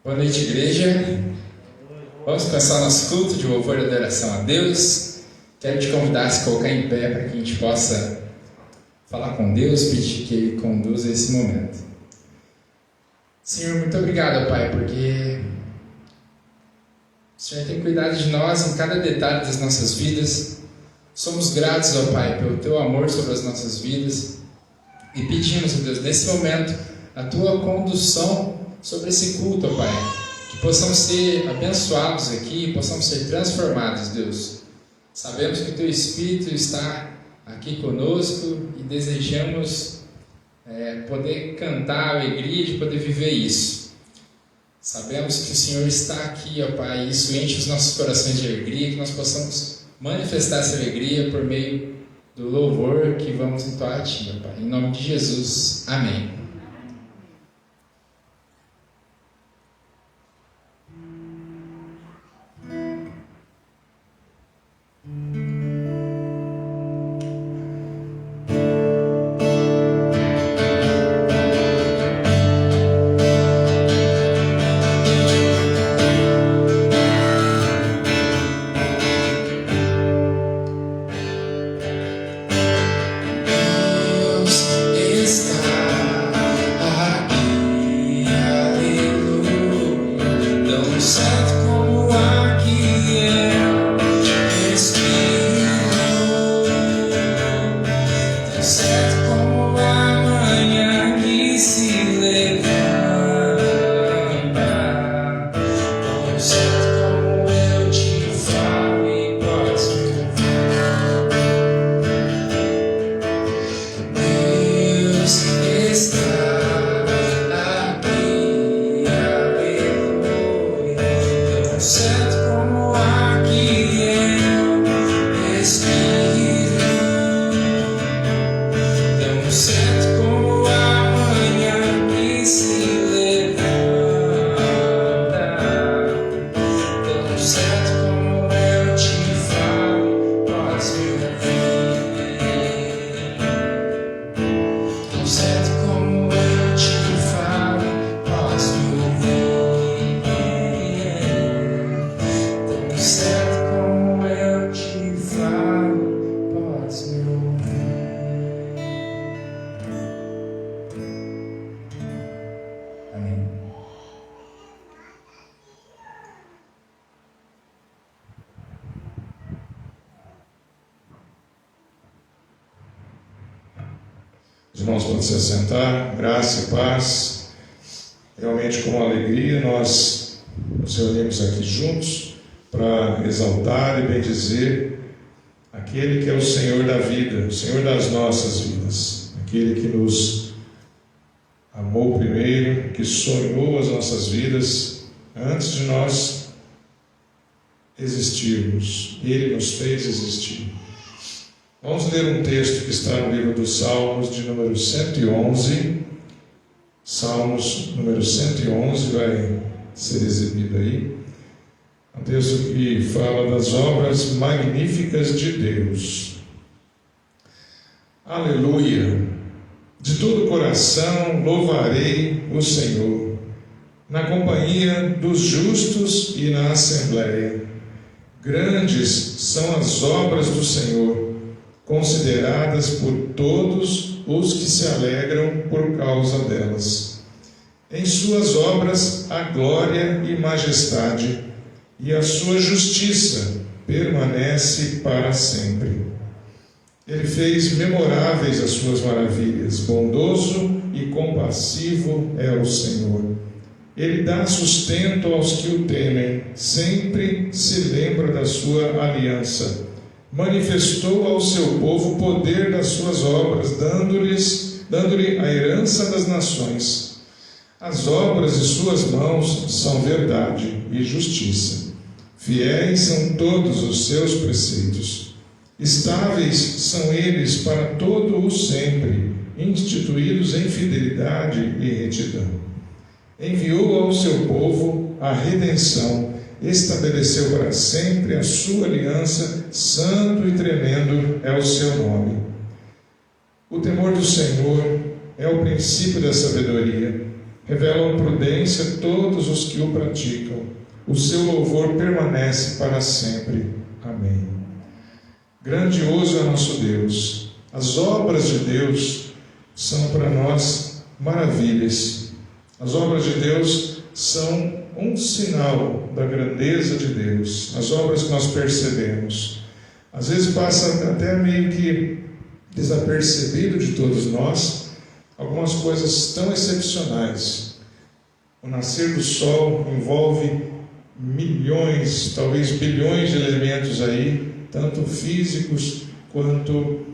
Boa noite, igreja. Vamos começar nosso culto de louvor e adoração a Deus. Quero te convidar a se colocar em pé para que a gente possa falar com Deus, pedir que Ele conduza esse momento. Senhor, muito obrigado, Pai, porque o Senhor tem cuidado de nós em cada detalhe das nossas vidas. Somos gratos, ó Pai, pelo Teu amor sobre as nossas vidas e pedimos, ó Deus, nesse momento, a Tua condução sobre esse culto, ó Pai, que possamos ser abençoados aqui, possamos ser transformados, Deus. Sabemos que o Teu Espírito está aqui conosco e desejamos poder cantar a alegria de poder viver isso. Sabemos que o Senhor está aqui, ó Pai, e isso enche os nossos corações de alegria, que nós possamos manifestar essa alegria por meio do louvor que vamos entoar a Ti, ó Pai. Em nome de Jesus, amém. Os irmãos podem se assentar, graça e paz. Realmente com alegria nós nos reunimos aqui juntos para exaltar e bendizer aquele que é o Senhor da vida, o Senhor das nossas vidas, aquele que nos amou primeiro, que sonhou as nossas vidas antes de nós existirmos. Ele nos fez existir. Vamos ler um texto que está no livro dos Salmos, de número 111. Salmos número 111 vai ser exibido aí. Um texto que fala das obras magníficas de Deus. Aleluia! De todo o coração louvarei o Senhor, na companhia dos justos e na assembleia. Grandes são as obras do Senhor, consideradas por todos os que se alegram por causa delas. Em suas obras há glória e majestade, e a sua justiça permanece para sempre. Ele fez memoráveis as suas maravilhas, bondoso e compassivo é o Senhor. Ele dá sustento aos que o temem, sempre se lembra da sua aliança. Manifestou ao seu povo o poder das suas obras, dando-lhe a herança das nações. As obras de suas mãos são verdade e justiça. Fiéis são todos os seus preceitos. Estáveis são eles para todo o sempre, instituídos em fidelidade e retidão. Enviou ao seu povo a redenção, estabeleceu para sempre a sua aliança, santo e tremendo é o seu nome. O temor do Senhor é o princípio da sabedoria, revelam prudência todos os que o praticam. O seu louvor permanece para sempre. Amém. Grandioso é nosso Deus. As obras de Deus são para nós maravilhas. As obras de Deus são um sinal da grandeza de Deus. As obras que nós percebemos. Às vezes passa até meio que desapercebido de todos nós algumas coisas tão excepcionais. O nascer do sol envolve milhões, talvez bilhões de elementos aí, tanto físicos quanto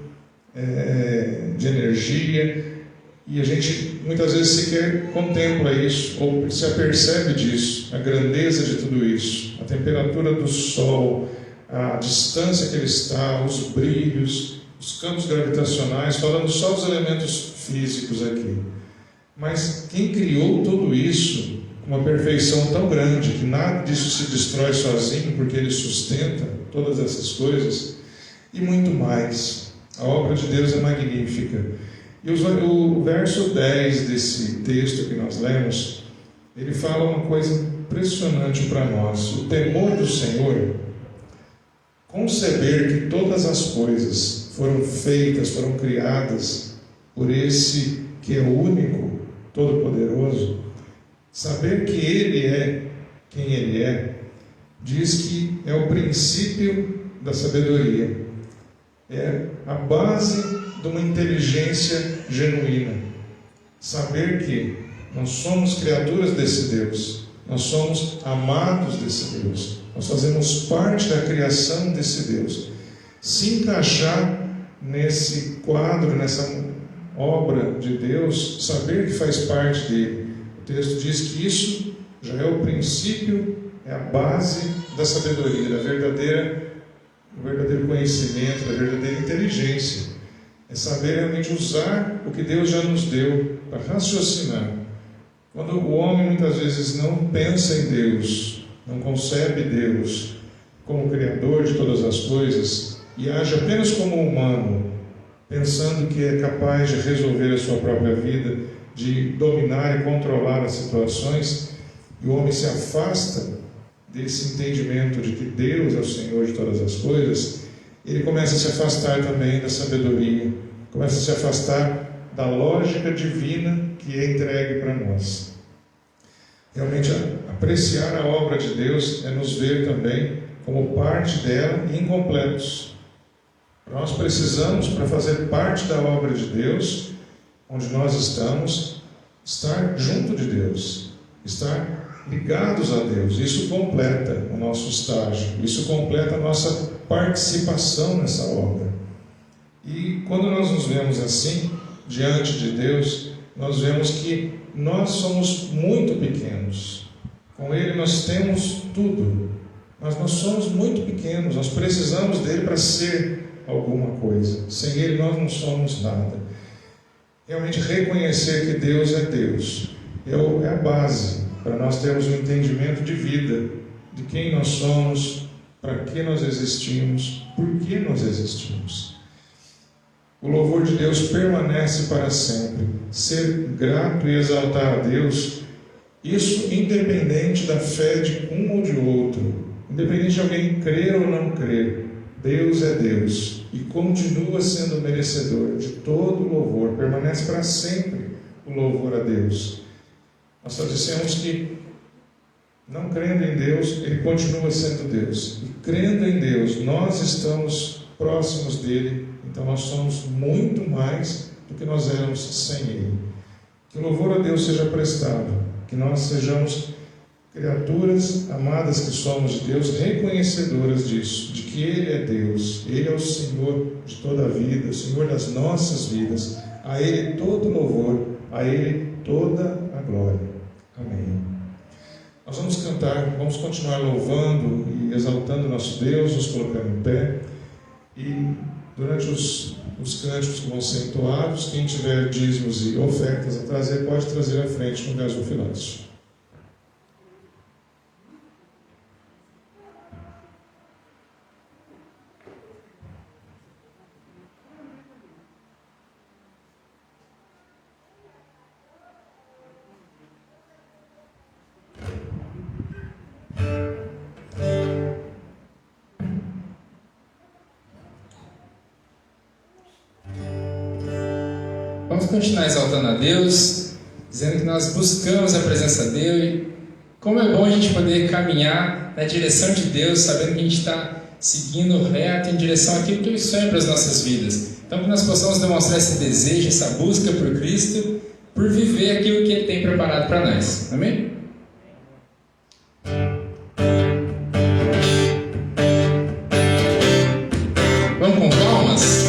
de energia, e a gente muitas vezes sequer contempla isso, ou se apercebe disso, a grandeza de tudo isso, a temperatura do sol, a distância que ele está, os brilhos, os campos gravitacionais, falando só dos elementos físicos aqui. Mas quem criou tudo isso com uma perfeição tão grande, que nada disso se destrói sozinho, porque ele sustenta todas essas coisas, e muito mais. A obra de Deus é magnífica. E o verso 10 desse texto que nós lemos, ele fala uma coisa impressionante para nós. O temor do Senhor, conceber que todas as coisas foram feitas, foram criadas por esse que é o único, todo-poderoso, saber que Ele é quem Ele é, diz que é o princípio da sabedoria, é a base de uma inteligência genuína. Saber que nós somos criaturas desse Deus, nós somos amados desse Deus, nós fazemos parte da criação desse Deus. Se encaixar nesse quadro, nessa obra de Deus, saber que faz parte dele. O texto diz que isso já é o princípio, é a base da sabedoria, do verdadeiro conhecimento, da verdadeira inteligência. É saber realmente usar o que Deus já nos deu para raciocinar. Quando o homem muitas vezes não pensa em Deus, não concebe Deus como Criador de todas as coisas e age apenas como humano, pensando que é capaz de resolver a sua própria vida, de dominar e controlar as situações, e o homem se afasta desse entendimento de que Deus é o Senhor de todas as coisas, ele começa a se afastar também da sabedoria, começa a se afastar da lógica divina que é entregue para nós. Realmente, apreciar a obra de Deus é nos ver também como parte dela e incompletos. Nós precisamos, para fazer parte da obra de Deus, onde nós estamos, estar junto de Deus, estar ligados a Deus. Isso completa o nosso estágio, isso completa a nossa participação nessa obra. E quando nós nos vemos assim, diante de Deus, nós vemos que nós somos muito pequenos. Com Ele nós temos tudo, mas nós somos muito pequenos, nós precisamos dele para ser alguma coisa. Sem Ele nós não somos nada. Realmente reconhecer que Deus é Deus é a base para nós termos um entendimento de vida, de quem nós somos, para que nós existimos, por que nós existimos. O louvor de Deus permanece para sempre. Ser grato e exaltar a Deus, isso independente da fé de um ou de outro, independente de alguém crer ou não crer. Deus é Deus e continua sendo merecedor de todo o louvor, permanece para sempre o louvor a Deus. Nós só dissemos que, não crendo em Deus, Ele continua sendo Deus, e crendo em Deus, nós estamos próximos dEle, então nós somos muito mais do que nós éramos sem Ele. Que o louvor a Deus seja prestado, que nós sejamos criaturas amadas que somos de Deus, reconhecedoras disso, de que Ele é Deus, Ele é o Senhor de toda a vida, o Senhor das nossas vidas. A Ele todo louvor, a Ele toda a glória. Amém. Nós vamos cantar, vamos continuar louvando e exaltando nosso Deus, nos colocando em pé. E durante os cânticos que vão ser entoados, quem tiver dízimos e ofertas a trazer, pode trazer à frente no gasofilácio. Vamos continuar exaltando a Deus, dizendo que nós buscamos a presença dEle. Como é bom a gente poder caminhar na direção de Deus, sabendo que a gente está seguindo reto em direção àquilo que Ele sonha para as nossas vidas. Então que nós possamos demonstrar esse desejo, essa busca por Cristo, por viver aquilo que Ele tem preparado para nós. Amém? Vamos com palmas?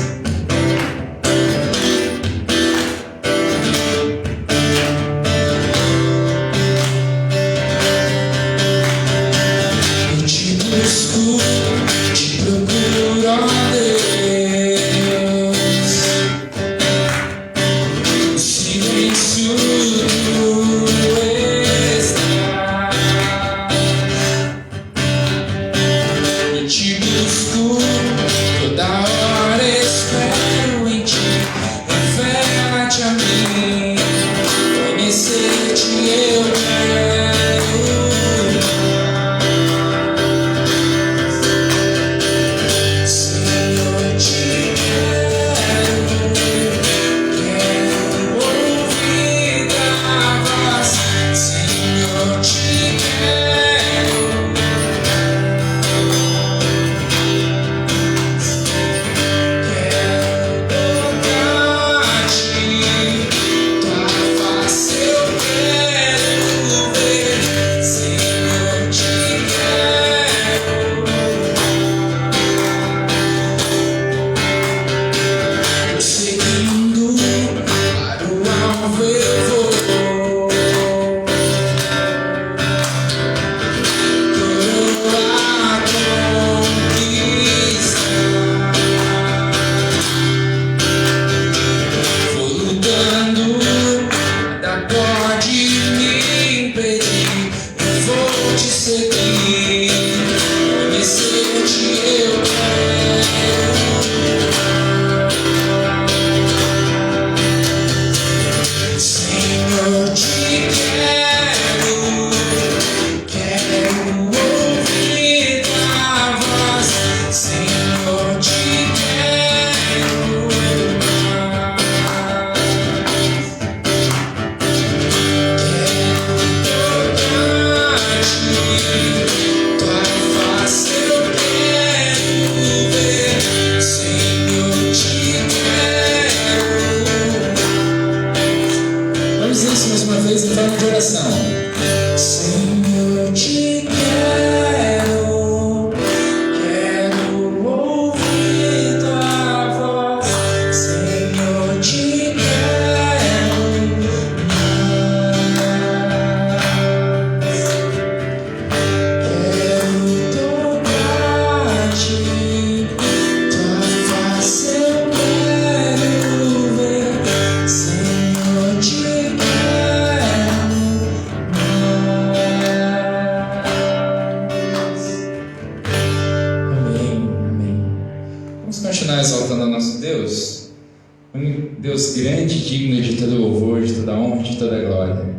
Deus grande, digno de todo louvor, de toda honra, de toda glória.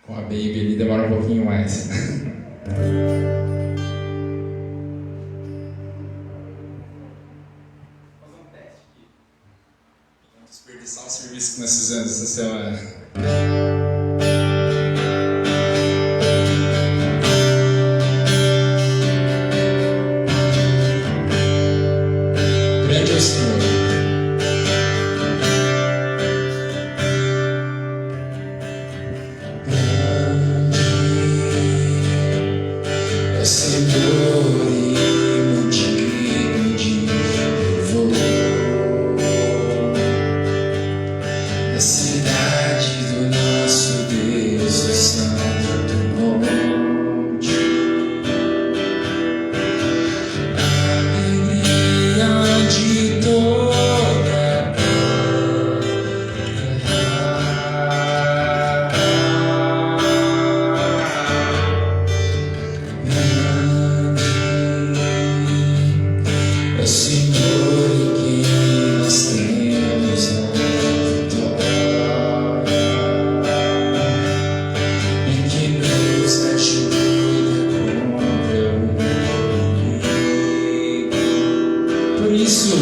Com a Baby ali demora um pouquinho mais. Vamos desperdiçar o serviço que nós fizemos essa semana. Senhor em quem nós temos a vitória, e que nos ajuda contra o inimigo. Por isso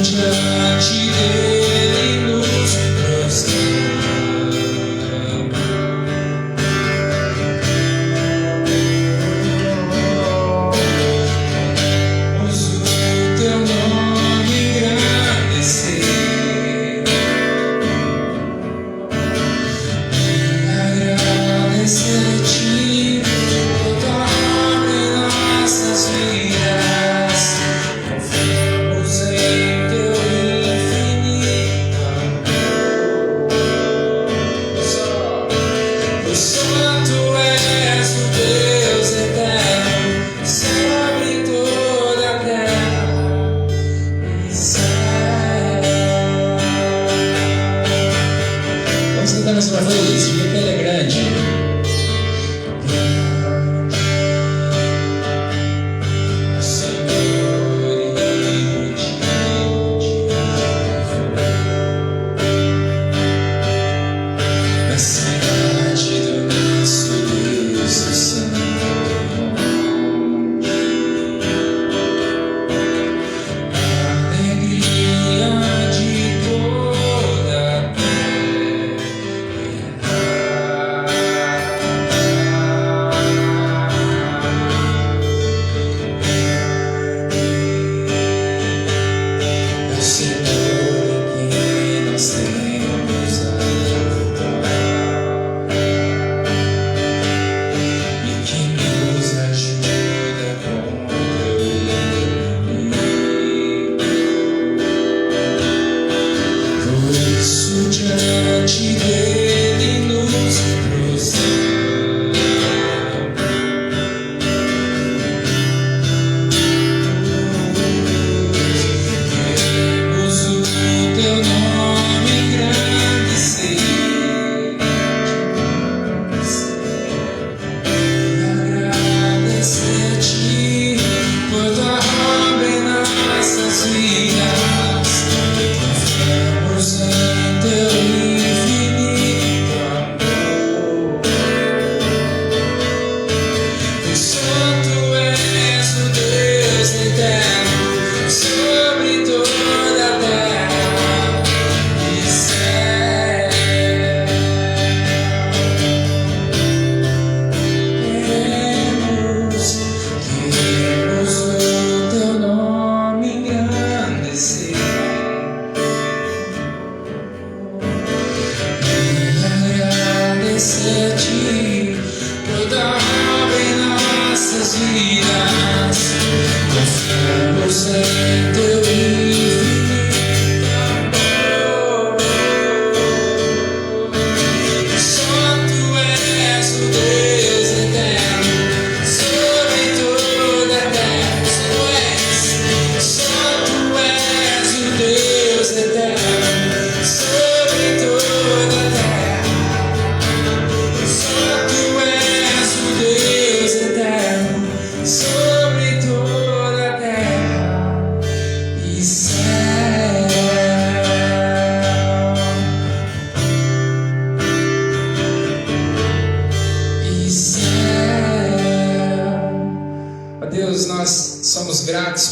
diante dele nos prostramos.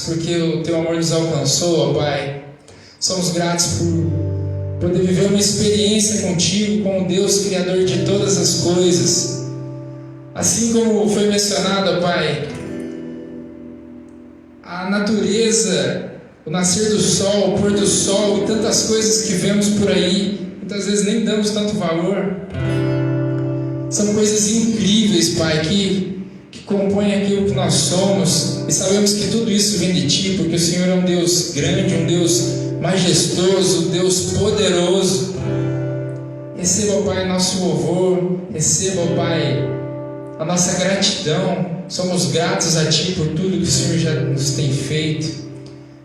Porque o Teu amor nos alcançou, ó Pai. Somos gratos por poder viver uma experiência contigo, com o Deus Criador de todas as coisas. Assim como foi mencionado, ó Pai, a natureza, o nascer do sol, o pôr do sol e tantas coisas que vemos por aí, muitas vezes nem damos tanto valor. São coisas incríveis, Pai, que compõe aquilo que nós somos, e sabemos que tudo isso vem de Ti, porque o Senhor é um Deus grande, um Deus majestoso, um Deus poderoso. Receba, Pai, nosso louvor, receba, Pai, a nossa gratidão. Somos gratos a Ti por tudo que o Senhor já nos tem feito.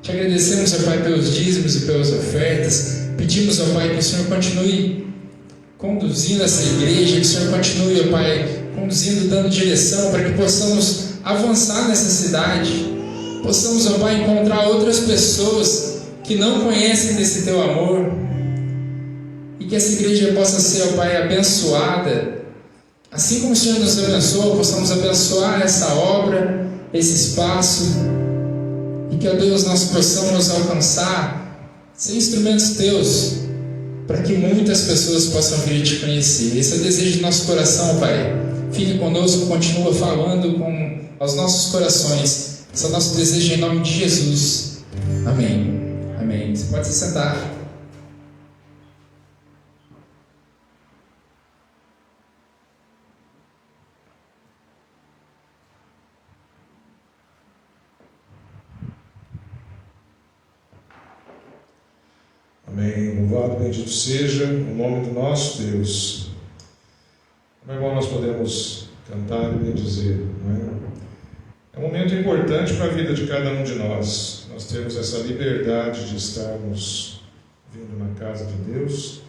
Te agradecemos, ó Pai, pelos dízimos e pelas ofertas. Pedimos, ó Pai, que o Senhor continue conduzindo essa igreja, que o Senhor continue, ó Pai, conduzindo, dando direção para que possamos avançar nessa cidade, possamos, ó Pai, encontrar outras pessoas que não conhecem desse Teu amor, e que essa igreja possa ser, ó Pai, abençoada, assim como o Senhor nos abençoou, possamos abençoar essa obra, esse espaço, e que, ó Deus, nós possamos alcançar, ser instrumentos Teus, para que muitas pessoas possam vir te conhecer. Esse é o desejo do nosso coração, Pai. Fique conosco, continua falando aos nossos corações. Esse é o nosso desejo em nome de Jesus. Amém. Amém. Você pode se sentar. Amém. Louvado, bendito seja o nome do nosso Deus. Meu irmão, nós podemos cantar e bendizer, não é? É um momento importante para a vida de cada um de nós. Nós temos essa liberdade de estarmos vindo na casa de Deus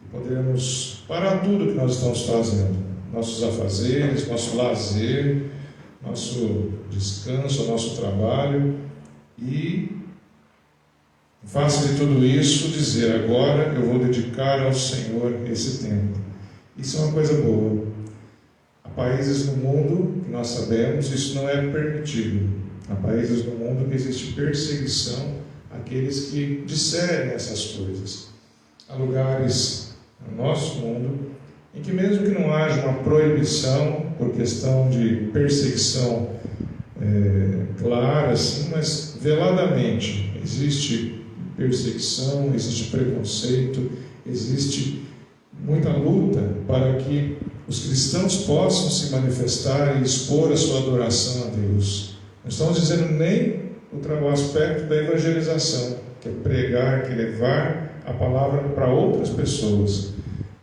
e podermos parar tudo que nós estamos fazendo, nossos afazeres, nosso lazer, nosso descanso, nosso trabalho, e em face de tudo isso, dizer: agora eu vou dedicar ao Senhor esse tempo. Isso é uma coisa boa. Há países no mundo que nós sabemos isso não é permitido. Há países no mundo que existe perseguição àqueles que disserem essas coisas. Há lugares no nosso mundo em que, mesmo que não haja uma proibição por questão de perseguição clara, assim, mas veladamente existe perseguição, existe preconceito, existe muita luta para que os cristãos possam se manifestar e expor a sua adoração a Deus. Não estamos dizendo nem o aspecto da evangelização, que é pregar, que é levar a palavra para outras pessoas,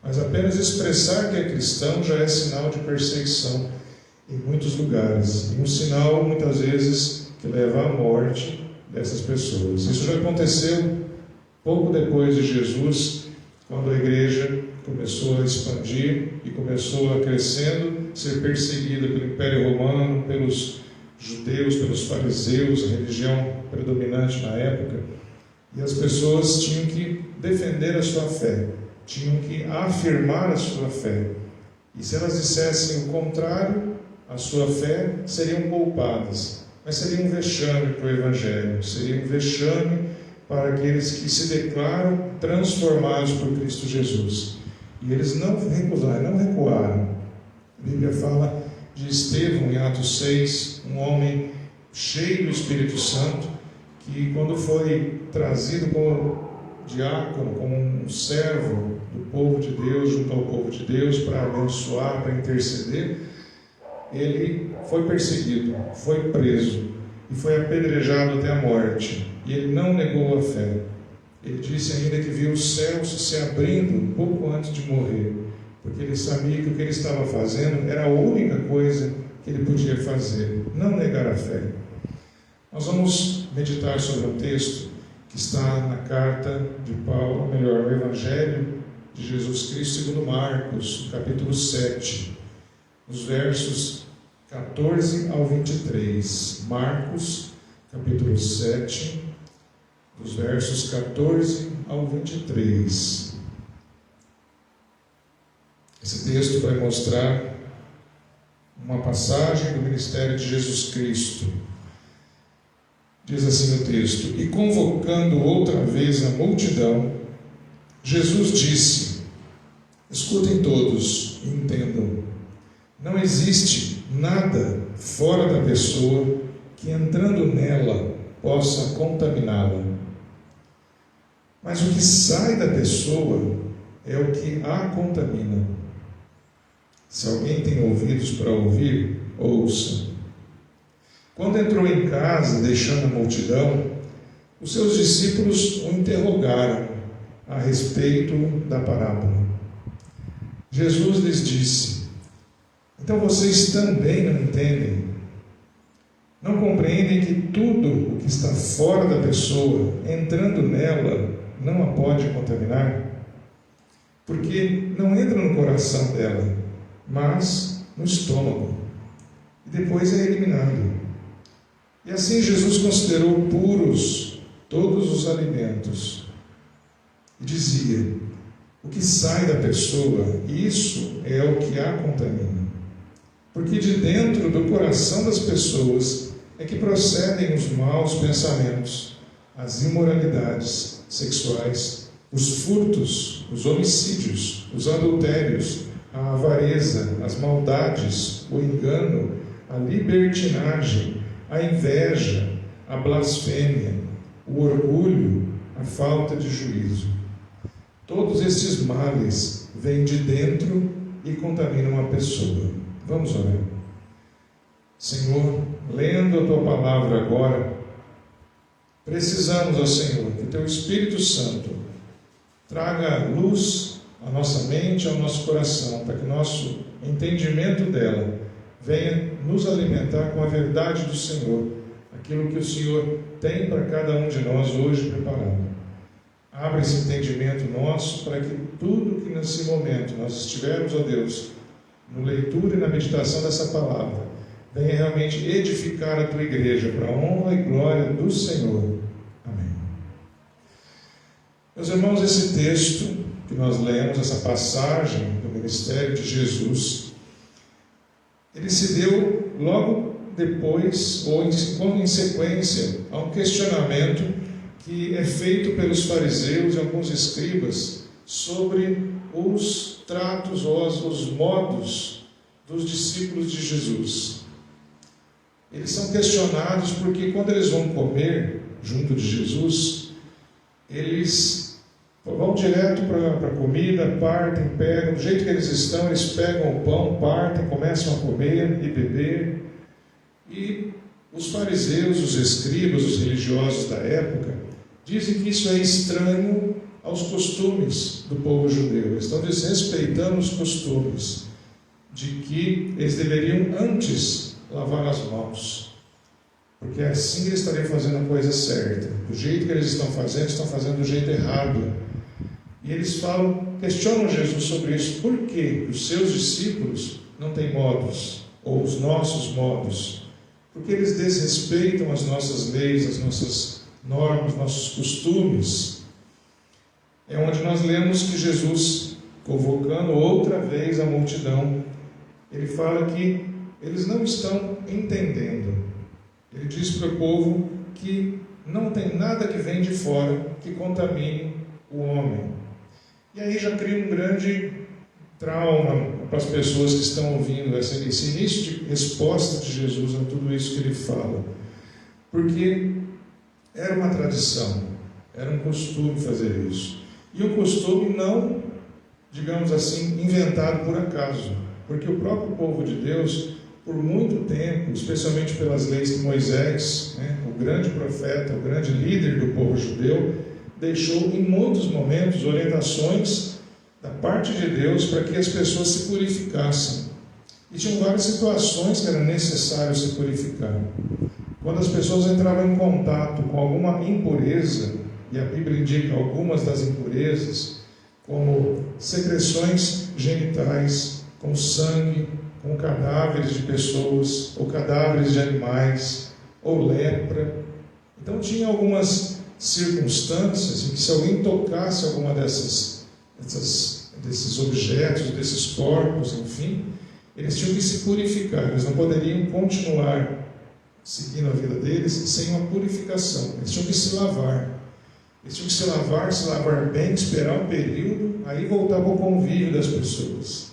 mas apenas expressar que é cristão já é sinal de perseguição em muitos lugares, e um sinal muitas vezes que leva à morte dessas pessoas. Isso já aconteceu pouco depois de Jesus, quando a igreja começou a expandir e começou a crescendo, ser perseguida pelo Império Romano, pelos judeus, pelos fariseus, a religião predominante na época, e as pessoas tinham que defender a sua fé, tinham que afirmar a sua fé, e se elas dissessem o contrário, a sua fé, seriam poupadas. Mas seria um vexame para o Evangelho, seria um vexame para aqueles que se declaram transformados por Cristo Jesus. E eles não recusaram, não recuaram. A Bíblia fala de Estevão, em Atos 6, um homem cheio do Espírito Santo, que quando foi trazido como diácono, como um servo do povo de Deus, junto ao povo de Deus, para abençoar, para interceder, ele foi perseguido, foi preso e foi apedrejado até a morte. E ele não negou a fé. Ele disse ainda que viu os céus se abrindo um pouco antes de morrer, porque ele sabia que o que ele estava fazendo era a única coisa que ele podia fazer, não negar a fé. Nós vamos meditar sobre um texto que está na carta de Paulo, ou melhor, no Evangelho de Jesus Cristo segundo Marcos, capítulo 7, os versos 14 ao 23. Marcos, capítulo 7, dos versos 14 ao 23. Esse texto vai mostrar uma passagem do ministério de Jesus Cristo. Diz assim o texto: e convocando outra vez a multidão, Jesus disse: escutem todos e entendam. Não existe nada fora da pessoa que, entrando nela, possa contaminá-la. Mas o que sai da pessoa é o que a contamina. Se alguém tem ouvidos para ouvir, ouça. Quando entrou em casa, deixando a multidão, os seus discípulos o interrogaram a respeito da parábola. Jesus lhes disse: então vocês também não entendem? Não compreendem que tudo o que está fora da pessoa, entrando nela, não a pode contaminar? Porque não entra no coração dela, mas no estômago, e depois é eliminado. E assim Jesus considerou puros todos os alimentos e dizia: o que sai da pessoa, isso é o que a contamina. Porque de dentro do coração das pessoas é que procedem os maus pensamentos, as imoralidades sexuais, os furtos, os homicídios, os adultérios, a avareza, as maldades, o engano, a libertinagem, a inveja, a blasfêmia, o orgulho, a falta de juízo. Todos estes males vêm de dentro e contaminam a pessoa. Vamos orar. Senhor, lendo a Tua palavra agora, precisamos, ó Senhor, que Teu Espírito Santo traga luz à nossa mente, ao nosso coração, para que nosso entendimento dela venha nos alimentar com a verdade do Senhor, aquilo que o Senhor tem para cada um de nós hoje preparado. Abra esse entendimento nosso para que tudo que nesse momento nós estivermos, ó Deus, na leitura e na meditação dessa palavra, venha realmente edificar a Tua igreja para a honra e glória do Senhor. Amém. Meus irmãos, esse texto que nós lemos, essa passagem do ministério de Jesus, ele se deu logo depois, ou em sequência, a um questionamento que é feito pelos fariseus e alguns escribas sobre os tratos ou os modos dos discípulos de Jesus. Eles são questionados porque quando eles vão comer junto de Jesus, eles vão direto para a comida, partem, pegam, do jeito que eles estão, eles pegam o pão, partem, começam a comer e beber. E os fariseus, os escribas, os religiosos da época, dizem que isso é estranho aos costumes do povo judeu. Eles estão desrespeitando os costumes de que eles deveriam antes lavar as mãos, porque assim eles estariam fazendo a coisa certa. Do jeito que eles estão fazendo do jeito errado. E eles questionam Jesus sobre isso. Por que os seus discípulos não têm modos, ou os nossos modos? Porque eles desrespeitam as nossas leis, as nossas normas, nossos costumes. É onde nós lemos que Jesus, convocando outra vez a multidão, ele fala que eles não estão entendendo. Ele diz para o povo que não tem nada que vem de fora que contamine o homem. E aí já cria um grande trauma para as pessoas que estão ouvindo esse início de resposta de Jesus a tudo isso que ele fala. Porque era uma tradição, era um costume fazer isso. E um costume não, digamos assim, inventado por acaso. Porque o próprio povo de Deus, por muito tempo, especialmente pelas leis de Moisés, o grande profeta, o grande líder do povo judeu, deixou em muitos momentos orientações da parte de Deus para que as pessoas se purificassem. E tinham várias situações que era necessário se purificar. Quando as pessoas entravam em contato com alguma impureza, e a Bíblia indica algumas das impurezas, como secreções genitais, com sangue, com cadáveres de pessoas, ou cadáveres de animais, ou lepra. Então tinha algumas circunstâncias em que se alguém tocasse alguma desses objetos, desses corpos, enfim, eles tinham que se purificar, eles não poderiam continuar seguindo a vida deles sem uma purificação, eles tinham que se lavar. Eles tinham que se lavar bem, esperar um período, aí voltar para o convívio das pessoas.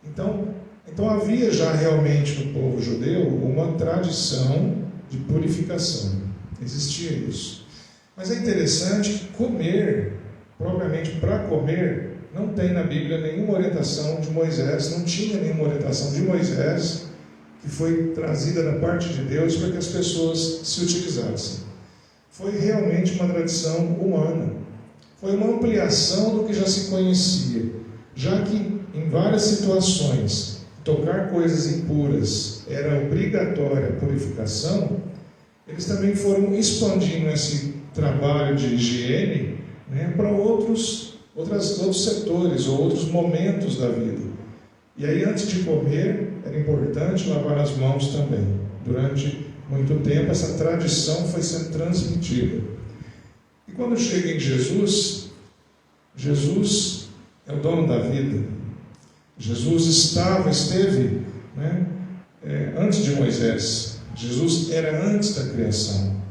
Então havia já realmente no povo judeu uma tradição de purificação. Existia isso. Mas é interessante que comer, propriamente para comer, não tem na Bíblia nenhuma orientação de Moisés, não tinha nenhuma orientação de Moisés que foi trazida da parte de Deus para que as pessoas se utilizassem. Foi realmente uma tradição humana. Foi uma ampliação do que já se conhecia, já que em várias situações tocar coisas impuras era obrigatória a purificação, eles também foram expandindo esse trabalho de higiene para outros setores ou outros momentos da vida. E aí, antes de comer, era importante lavar as mãos também, durante muito tempo, essa tradição foi sendo transmitida. E quando chega em Jesus, Jesus é o dono da vida. Jesus esteve, né, antes de Moisés. Jesus era antes da criação.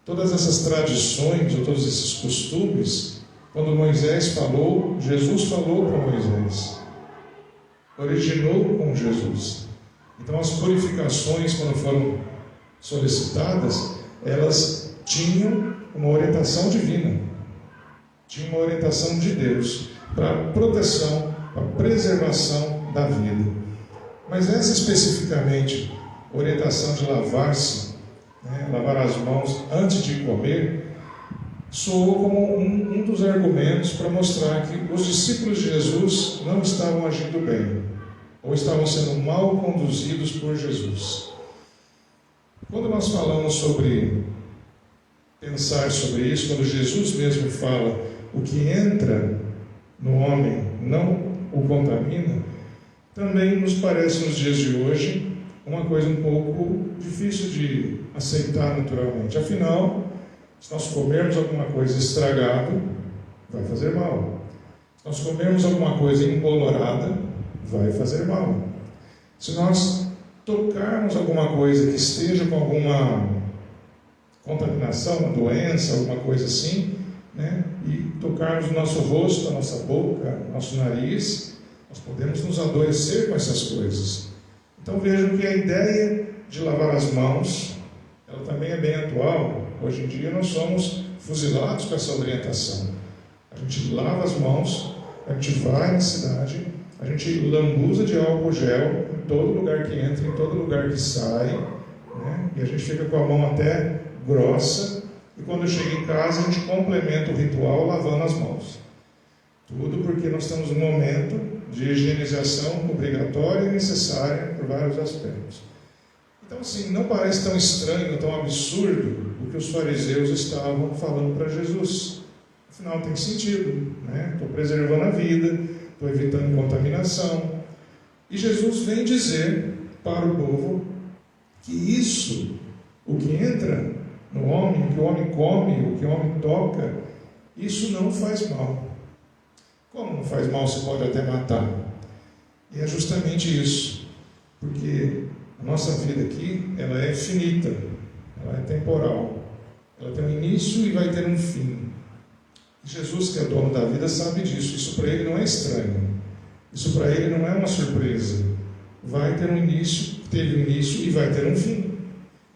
Todas essas tradições, ou todos esses costumes, quando Moisés falou, Jesus falou para Moisés. Originou com Jesus. Então as purificações, quando foram solicitadas, elas tinham uma orientação divina, tinham uma orientação de Deus para a proteção, para a preservação da vida. Mas essa especificamente, orientação de lavar-se, né, lavar as mãos antes de comer, soou como um dos argumentos para mostrar que os discípulos de Jesus não estavam agindo bem, ou estavam sendo mal conduzidos por Jesus. Quando nós falamos sobre pensar sobre isso, quando Jesus mesmo fala o que entra no homem não o contamina, também nos parece nos dias de hoje uma coisa um pouco difícil de aceitar naturalmente. Afinal, se nós comermos alguma coisa estragada, vai fazer mal. Se nós comermos alguma coisa embolorada, vai fazer mal. Se nós tocarmos alguma coisa que esteja com alguma contaminação, uma doença, alguma coisa assim, né, e tocarmos o nosso rosto, a nossa boca, o nosso nariz, nós podemos nos adoecer com essas coisas. Então vejam que a ideia de lavar as mãos, ela também é bem atual. Hoje em dia nós somos fuzilados com essa orientação. A gente lava as mãos, a gente vai na cidade, a gente lambuza de álcool gel em todo lugar que entra, em todo lugar que sai, né? E a gente fica com a mão até grossa, e quando chega em casa a gente complementa o ritual lavando as mãos. Tudo porque nós temos um momento de higienização obrigatória e necessária por vários aspectos. Então assim, não parece tão estranho, tão absurdo o que os fariseus estavam falando para Jesus. Afinal tem sentido, né? Estou preservando a vida, estou evitando contaminação. E Jesus vem dizer para o povo que isso, o que entra no homem, o que o homem come, o que o homem toca, isso não faz mal. Como não faz mal, você pode até matar. E é justamente isso, porque a nossa vida aqui, ela é finita, ela é temporal, ela tem um início e vai ter um fim. E Jesus, que é o dono da vida, sabe disso. Isso para ele não é estranho, isso para ele não é uma surpresa. Vai ter um início, teve um início e vai ter um fim.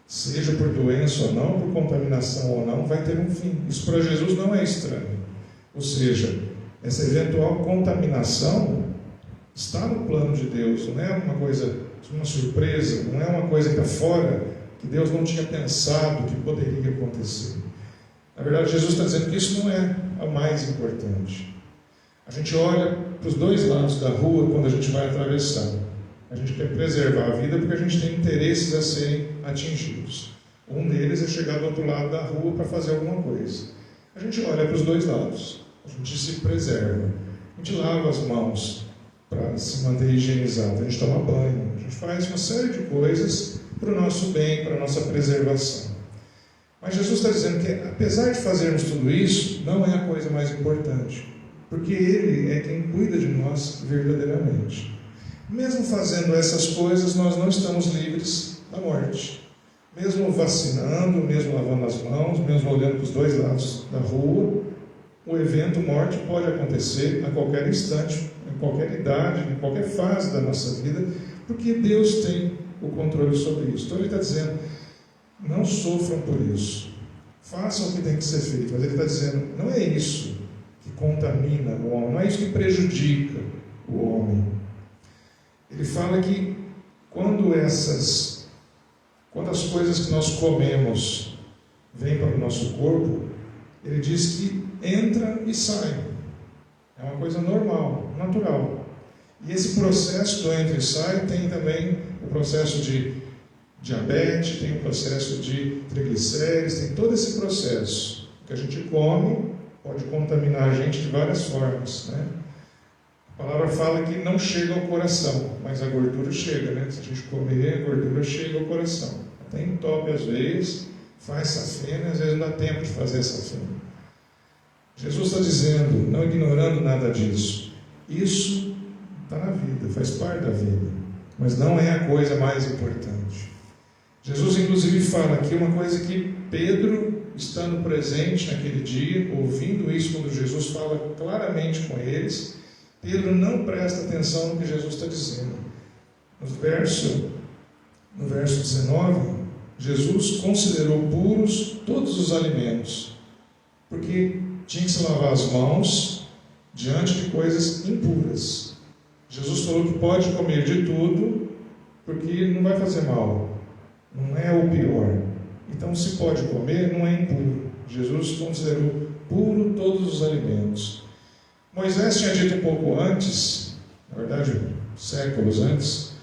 Seja por doença ou não, por contaminação ou não, vai ter um fim. Isso para Jesus não é estranho. Ou seja, essa eventual contaminação está no plano de Deus, não é uma coisa, uma surpresa, não é uma coisa que está fora, que Deus não tinha pensado que poderia acontecer. Na verdade, Jesus está dizendo que isso não é a mais importante. A gente olha para os dois lados da rua quando a gente vai atravessar. A gente quer preservar a vida porque a gente tem interesses a serem atingidos. Um deles é chegar do outro lado da rua para fazer alguma coisa. A gente olha para os dois lados. A gente se preserva. A gente lava as mãos para se manter higienizado. A gente toma banho. A gente faz uma série de coisas para o nosso bem, para a nossa preservação. Mas Jesus está dizendo que, apesar de fazermos tudo isso, não é a coisa mais importante. Porque Ele é quem cuida de nós verdadeiramente. Mesmo fazendo essas coisas, nós não estamos livres da morte. Mesmo vacinando, mesmo lavando as mãos, mesmo olhando para os dois lados da rua, o evento morte pode acontecer a qualquer instante, em qualquer idade, em qualquer fase da nossa vida, porque Deus tem o controle sobre isso. Então Ele está dizendo, não sofram por isso, façam o que tem que ser feito. Mas Ele está dizendo, não é isso que contamina o homem, não é isso que prejudica o homem. Ele fala que quando as coisas que nós comemos vêm para o nosso corpo, ele diz que entra e sai. É uma coisa normal, natural. E esse processo do entra e sai tem também o processo de diabetes, tem o processo de triglicérides, tem todo esse processo. O que a gente come pode contaminar a gente de várias formas, né? A palavra fala que não chega ao coração, mas a gordura chega, né? Se a gente comer, a gordura chega ao coração. Tem entope às vezes, faz safena, e às vezes não dá tempo de fazer safena. Jesus está dizendo, não ignorando nada disso, isso está na vida, faz parte da vida, mas não é a coisa mais importante. Jesus inclusive fala aqui uma coisa que Pedro, estando presente naquele dia, ouvindo isso quando Jesus fala claramente com eles, Pedro não presta atenção no que Jesus está dizendo. No verso 19, Jesus considerou puros todos os alimentos, porque tinha que se lavar as mãos diante de coisas impuras. Jesus falou que pode comer de tudo, porque não vai fazer mal, não é o pior. Então, se pode comer, não é impuro. Jesus considerou puro todos os alimentos. Moisés tinha dito um pouco antes, na verdade, séculos antes,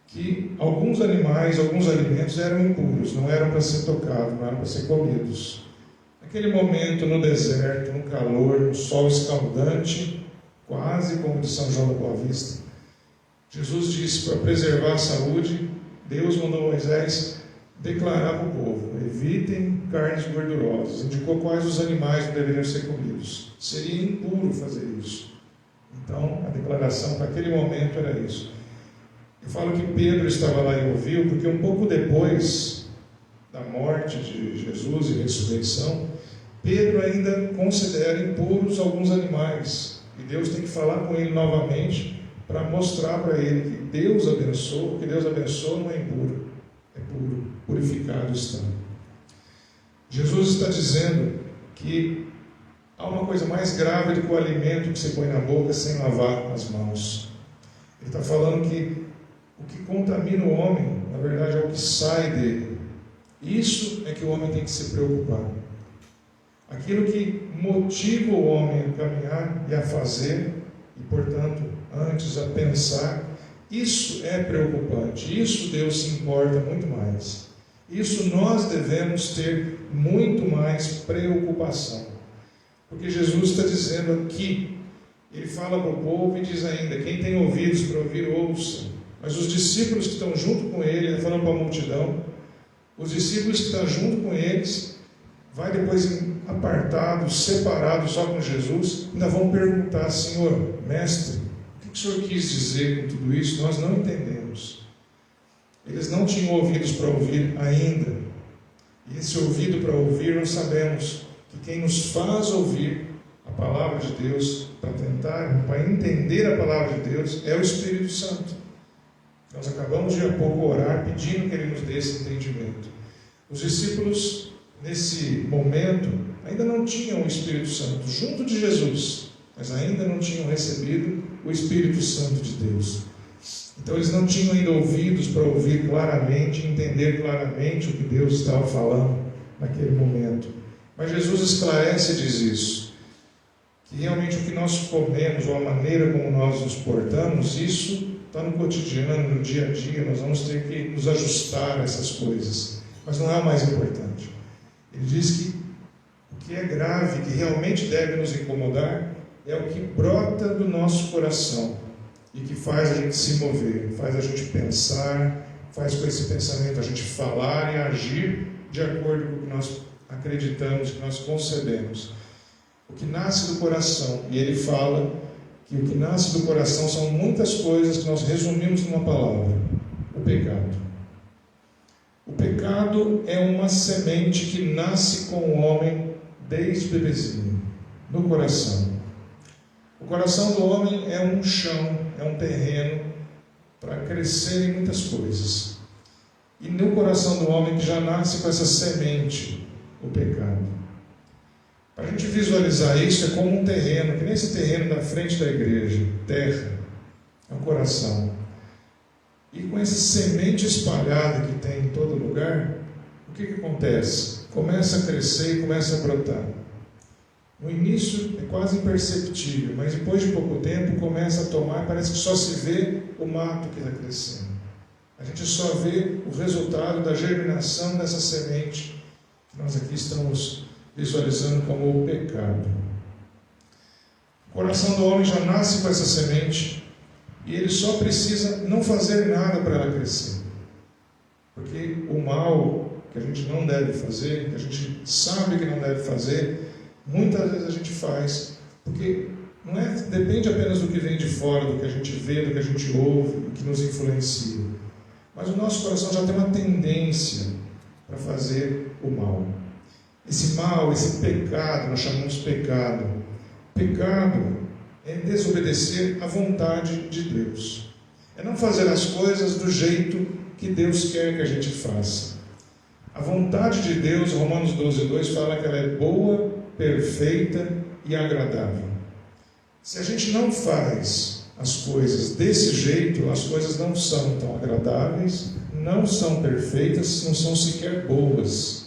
que alguns animais, alguns alimentos eram impuros, não eram para ser tocados, não eram para ser comidos. Naquele momento, no deserto, no calor, no sol escaldante, quase como de São João da Boa Vista, Jesus disse, para preservar a saúde, Deus mandou Moisés declarar para o povo, evitem carnes gordurosas, indicou quais os animais não deveriam ser comidos. Seria impuro fazer isso. Então, a declaração para aquele momento era isso. Eu falo que Pedro estava lá e ouviu, porque um pouco depois da morte de Jesus e ressurreição, Pedro ainda considera impuros alguns animais. E Deus tem que falar com ele novamente para mostrar para ele que Deus abençoa, o que Deus abençoa não é impuro, é puro, purificado está. Jesus está dizendo que há uma coisa mais grave do que o alimento que você põe na boca sem lavar as mãos. Ele está falando que o que contamina o homem, na verdade, é o que sai dele. Isso é que o homem tem que se preocupar. Aquilo que motiva o homem a caminhar e a fazer, e portanto, antes a pensar, isso é preocupante. Isso Deus se importa muito mais. Isso nós devemos ter muito mais preocupação. Porque Jesus está dizendo aqui, ele fala para o povo e diz ainda, quem tem ouvidos para ouvir, ouça. Mas os discípulos que estão junto com ele, ele falando para a multidão, os discípulos que estão junto com eles, vai depois apartados, separados só com Jesus, ainda vão perguntar, Senhor, mestre, o que o Senhor quis dizer com tudo isso? Nós não entendemos. Eles não tinham ouvidos para ouvir ainda. E esse ouvido para ouvir, nós sabemos que quem nos faz ouvir a palavra de Deus, para entender a palavra de Deus, é o Espírito Santo. Nós acabamos de há pouco orar pedindo que Ele nos dê esse entendimento. Os discípulos, nesse momento, ainda não tinham o Espírito Santo junto de Jesus, mas ainda não tinham recebido o Espírito Santo de Deus. Então eles não tinham ainda ouvidos para ouvir claramente, entender claramente o que Deus estava falando naquele momento. Mas Jesus esclarece e diz isso, que realmente o que nós comemos, ou a maneira como nós nos portamos, isso está no cotidiano, no dia a dia, nós vamos ter que nos ajustar a essas coisas. Mas não é o mais importante. Ele diz que o que é grave, que realmente deve nos incomodar, é o que brota do nosso coração e que faz a gente se mover, faz a gente pensar, faz com esse pensamento a gente falar e agir de acordo com o que nós acreditamos, que nós concebemos. O que nasce do coração, e ele fala que o que nasce do coração são muitas coisas que nós resumimos numa palavra: o pecado. O pecado é uma semente que nasce com o homem desde bebezinho, no coração. O coração do homem é um chão, é um terreno para crescer em muitas coisas. E no coração do homem que já nasce com essa semente, o pecado. Para a gente visualizar isso, é como um terreno, que nem esse terreno da frente da igreja, terra, é um coração. E com essa semente espalhada que tem em todo lugar, o que acontece? Começa a crescer e começa a brotar. No início é quase imperceptível, mas depois de pouco tempo começa a tomar, parece que só se vê o mato que está crescendo. A gente só vê o resultado da germinação dessa semente que nós aqui estamos visualizando como o pecado. O coração do homem já nasce com essa semente e ele só precisa não fazer nada para ela crescer. Porque o mal que a gente não deve fazer, que a gente sabe que não deve fazer, muitas vezes a gente faz, porque não depende apenas do que vem de fora, do que a gente vê, do que a gente ouve, do que nos influencia. Mas o nosso coração já tem uma tendência para fazer o mal. Esse mal, esse pecado, nós chamamos pecado. Pecado é desobedecer à vontade de Deus. É não fazer as coisas do jeito que Deus quer que a gente faça. A vontade de Deus, Romanos 12:2, fala que ela é boa, perfeita e agradável. Se a gente não faz as coisas desse jeito, as coisas não são tão agradáveis, não são perfeitas, não são sequer boas.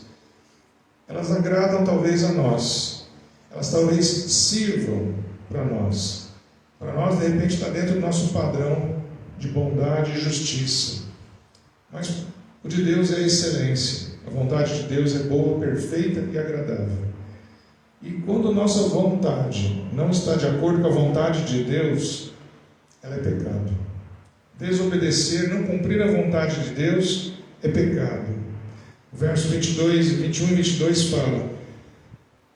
Elas agradam talvez a nós, elas talvez sirvam para nós. Para nós, de repente, está dentro do nosso padrão de bondade e justiça. Mas o de Deus é a excelência. A vontade de Deus é boa, perfeita e agradável. E quando nossa vontade não está de acordo com a vontade de Deus, ela é pecado. Desobedecer, não cumprir a vontade de Deus é pecado. O verso 21 e 22 fala: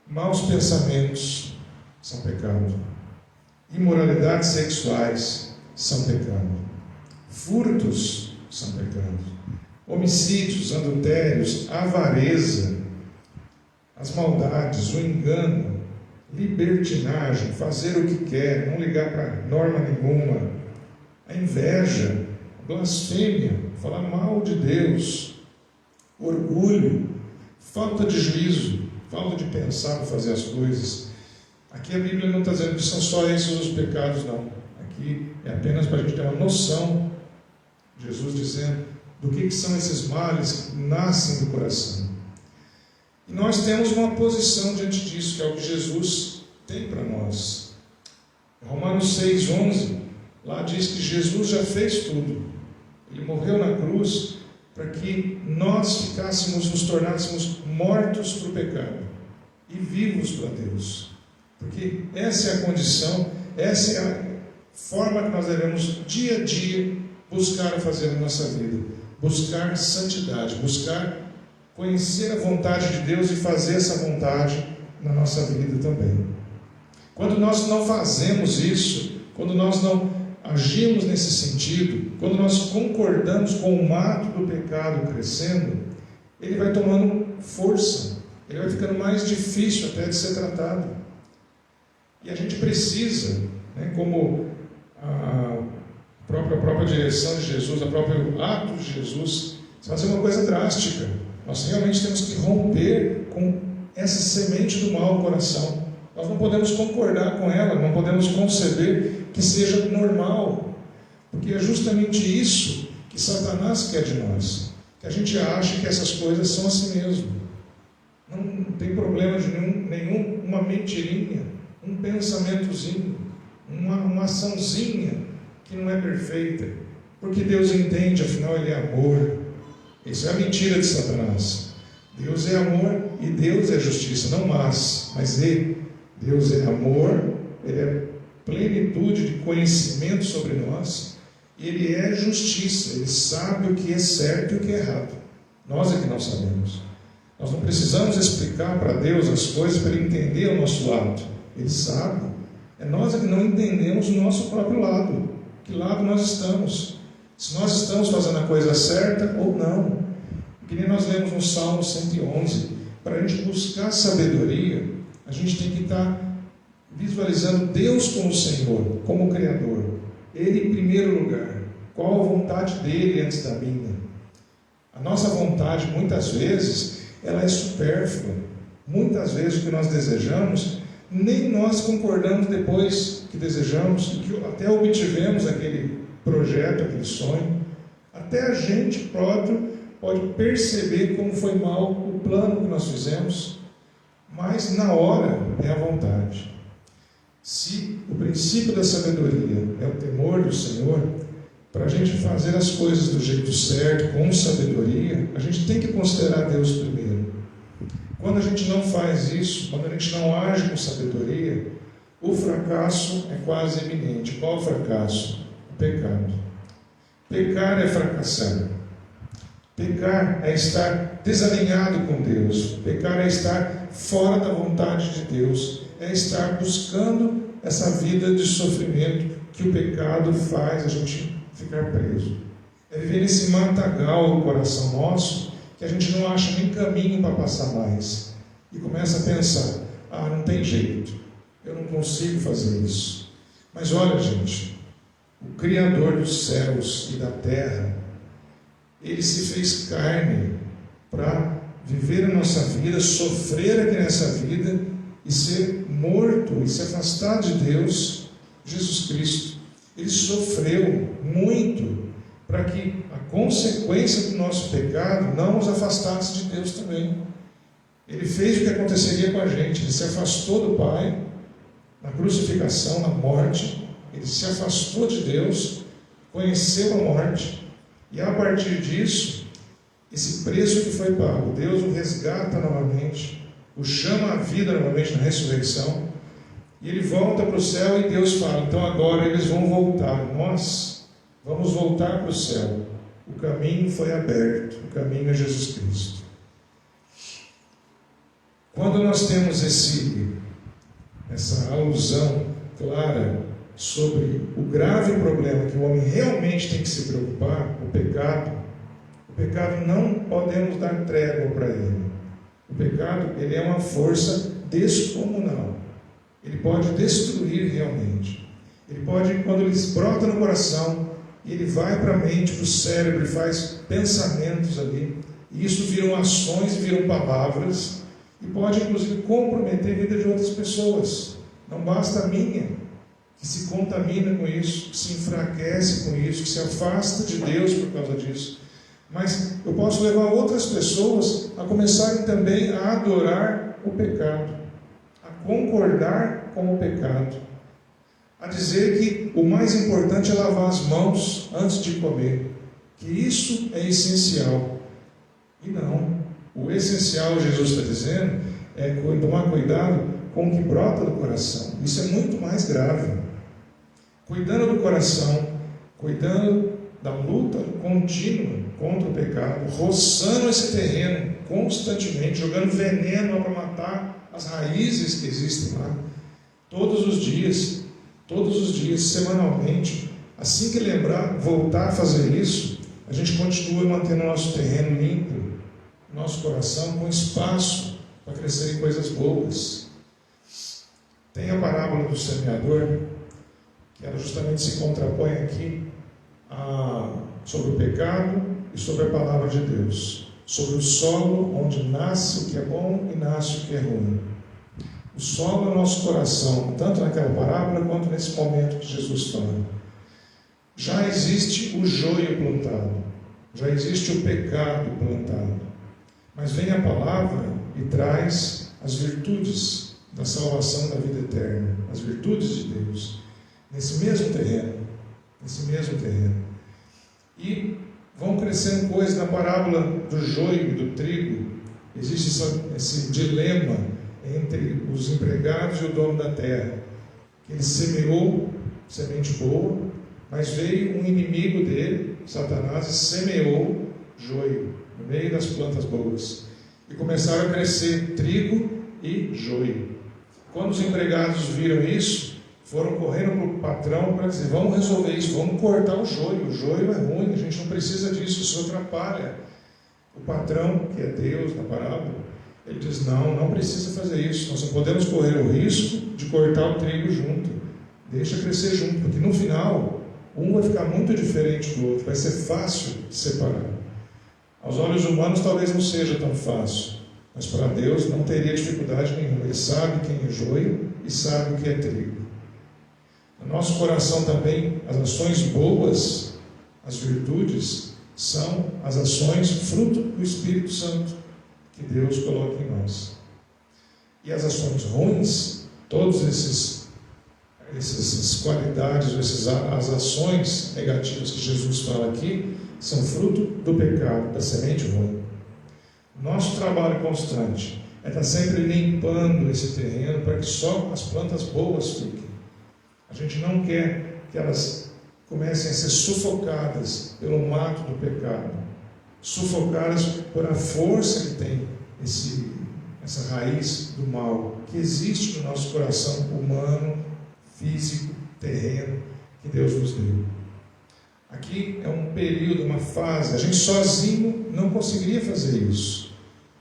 maus pensamentos são pecado, imoralidades sexuais são pecado, furtos são pecado, homicídios, adultérios, avareza, as maldades, o engano, libertinagem, fazer o que quer, não ligar para norma nenhuma, a inveja, a blasfêmia, falar mal de Deus, orgulho, falta de juízo, falta de pensar para fazer as coisas. Aqui a Bíblia não está dizendo que são só esses os pecados, não. Aqui é apenas para a gente ter uma noção, Jesus dizendo do que são esses males que nascem do coração. E nós temos uma posição diante disso, que é o que Jesus tem para nós. Romanos 6:11, lá diz que Jesus já fez tudo. Ele morreu na cruz para que nós nos tornássemos mortos para o pecado e vivos para Deus. Porque essa é a condição, essa é a forma que nós devemos dia a dia buscar fazer na nossa vida. Buscar santidade, buscar conhecer a vontade de Deus e fazer essa vontade na nossa vida também. Quando nós não fazemos isso, quando nós não agimos nesse sentido, quando nós concordamos com o mato do pecado crescendo, ele vai tomando força, ele vai ficando mais difícil até de ser tratado. E a gente precisa, como a própria direção de Jesus, o próprio ato de Jesus, fazer uma coisa drástica. Nós realmente temos que romper com essa semente do mal no coração. Nós não podemos concordar com ela, não podemos conceber que seja normal, porque é justamente isso que Satanás quer de nós, que a gente ache que essas coisas são assim mesmo. Não tem problema de nenhum, uma mentirinha, um pensamentozinho, uma açãozinha que não é perfeita, porque Deus entende, afinal Ele é amor. Isso é a mentira de Satanás. Deus é amor e Deus é justiça, não mas Deus é amor, Ele é plenitude de conhecimento sobre nós, e Ele é justiça, Ele sabe o que é certo e o que é errado. Nós é que não sabemos. Nós não precisamos explicar para Deus as coisas para Ele entender o nosso lado. Ele sabe. É nós é que não entendemos o nosso próprio lado. Que lado nós estamos? Se nós estamos fazendo a coisa certa ou não. Que nem nós lemos no Salmo 111. Para a gente buscar sabedoria, a gente tem que estar visualizando Deus como Senhor, como Criador. Ele em primeiro lugar. Qual a vontade dele antes da minha? A nossa vontade, muitas vezes, ela é supérflua. Muitas vezes o que nós desejamos, nem nós concordamos depois que desejamos, que até obtivemos aquele projeto, aquele sonho. Até a gente próprio pode perceber como foi mal o plano que nós fizemos, mas na hora é a vontade. Se o princípio da sabedoria é o temor do Senhor, para a gente fazer as coisas do jeito certo, com sabedoria, a gente tem que considerar Deus primeiro. Quando a gente não faz isso, quando a gente não age com sabedoria, o fracasso é quase iminente. Qual o fracasso? O pecado. Pecar é fracassar. Pecar é estar desalinhado com Deus. Pecar é estar fora da vontade de Deus. É estar buscando essa vida de sofrimento que o pecado faz a gente ficar preso. É viver nesse matagal do coração nosso, que a gente não acha nem caminho para passar mais. E começa a pensar, não tem jeito, eu não consigo fazer isso. Mas olha, gente, o Criador dos céus e da terra, Ele se fez carne para viver a nossa vida, sofrer aqui nessa vida e ser morto e se afastar de Deus, Jesus Cristo. Ele sofreu muito para que a consequência do nosso pecado não nos afastasse de Deus também. Ele fez o que aconteceria com a gente. Ele se afastou do Pai na crucificação, na morte. Ele se afastou de Deus, conheceu a morte, e a partir disso, esse preço que foi pago, Deus o resgata novamente, o chama à vida novamente na ressurreição, e ele volta para o céu, e Deus fala, então agora eles vão voltar, nós vamos voltar para o céu. O caminho foi aberto, o caminho é Jesus Cristo. Quando nós temos essa alusão clara sobre o grave problema que o homem realmente tem que se preocupar, o pecado não podemos dar trégua para ele. O pecado, ele é uma força descomunal. Ele pode destruir realmente. Ele pode, quando ele brota no coração, ele vai para a mente, para o cérebro, e faz pensamentos ali, e isso viram ações, viram palavras, e pode inclusive comprometer a vida de outras pessoas. Não basta a minha, que se contamina com isso, que se enfraquece com isso, que se afasta de Deus por causa disso. Mas eu posso levar outras pessoas a começarem também a adorar o pecado, a concordar com o pecado, a dizer que o mais importante é lavar as mãos antes de comer, que isso é essencial. E não, o essencial, Jesus está dizendo, é tomar cuidado com o que brota do coração. Isso é muito mais grave. Cuidando do coração, cuidando da luta contínua contra o pecado, roçando esse terreno constantemente, jogando veneno para matar as raízes que existem lá, todos os dias, semanalmente. Assim que lembrar, voltar a fazer isso, a gente continua mantendo o nosso terreno limpo, nosso coração com espaço para crescerem coisas boas. Tem a parábola do semeador, que ela justamente se contrapõe aqui sobre o pecado e sobre a palavra de Deus, sobre o solo onde nasce o que é bom e nasce o que é ruim. O solo é o nosso coração, tanto naquela parábola quanto nesse momento que Jesus fala. Já existe o joio plantado, já existe o pecado plantado, mas vem a palavra e traz as virtudes da salvação da vida eterna, as virtudes de Deus, nesse mesmo terreno. E vão crescendo coisas. Na parábola do joio e do trigo, existe esse dilema entre os empregados e o dono da terra. Ele semeou semente boa, mas veio um inimigo dele, Satanás, e semeou joio no meio das plantas boas. E começaram a crescer trigo e joio. Quando os empregados viram isso, foram correndo para o patrão para dizer, vamos resolver isso, vamos cortar o joio é ruim, a gente não precisa disso, isso atrapalha. O patrão, que é Deus na parábola, ele diz, não precisa fazer isso, nós não podemos correr o risco de cortar o trigo junto, deixa crescer junto, porque no final, um vai ficar muito diferente do outro, vai ser fácil de separar. Aos olhos humanos talvez não seja tão fácil, mas para Deus não teria dificuldade nenhuma, Ele sabe quem é joio e sabe o que é trigo. No nosso coração também, as ações boas, as virtudes, são as ações fruto do Espírito Santo que Deus coloca em nós. E as ações ruins, todas essas qualidades, as ações negativas que Jesus fala aqui, são fruto do pecado, da semente ruim. Nosso trabalho constante é estar sempre limpando esse terreno para que só as plantas boas fiquem. A gente não quer que elas comecem a ser sufocadas pelo mato do pecado. sufocadas por a força que tem essa raiz do mal que existe no nosso coração humano, físico, terreno, que Deus nos deu. Aqui é um período, uma fase, a gente sozinho não conseguiria fazer isso.